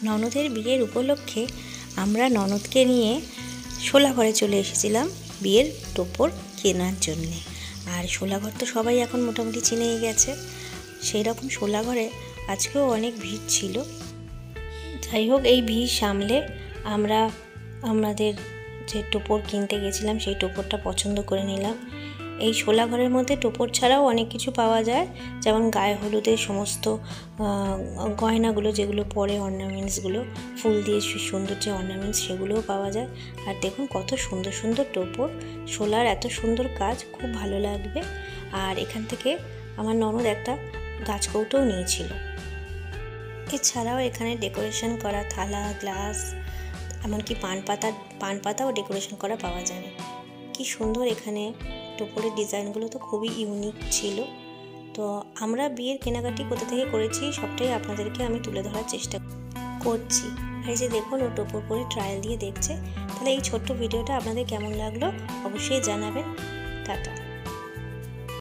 ননদের বিয়ের উপলক্ষে আমরা ননদকে নিয়ে শোলাঘরে চলে এসেছিলাম বিয়ের টোপর কেনার জন্যে। আর শোলাঘর তো সবাই এখন মোটামুটি চিনেই গেছে, সেই রকম শোলাঘরে আজকেও অনেক ভিড় ছিল। যাই হোক, এই ভিড় সামলে আমরা আমাদের যে টোপর কিনতে গেছিলাম সেই টোপরটা পছন্দ করে নিলাম। এই শোলাঘরের মধ্যে টোপর ছাড়াও অনেক কিছু পাওয়া যায়, যেমন গায়ে হলুদের সমস্ত গয়নাগুলো যেগুলো পরে, অর্নামেন্টসগুলো, ফুল দিয়ে সুন্দর যে অর্নামেন্টস সেগুলোও পাওয়া যায়। আর দেখুন কত সুন্দর সুন্দর টোপর, শোলার এত সুন্দর কাজ, খুব ভালো লাগবে। আর এখান থেকে আমার ননদ একটা গাছকৌটোও নিয়েছিল। এছাড়াও এখানে ডেকোরেশন করা থালা, গ্লাস, এমনকি পান পাতাও ডেকোরেশন করা পাওয়া যাবে। কি সুন্দর এখানে টোপরের ডিজাইনগুলো তো খুবই ইউনিক ছিল। তো আমরা বিয়ের কেনাকাটি কোথা থেকে করেছি সবটাই আপনাদেরকে আমি তুলে ধরার চেষ্টা করছি। আর এই যে দেখুন, ও টোপর পরে ট্রায়াল দিয়ে দেখছে। তাহলে এই ছোট্ট ভিডিওটা আপনাদের কেমন লাগলো অবশ্যই জানাবেন। টাটা।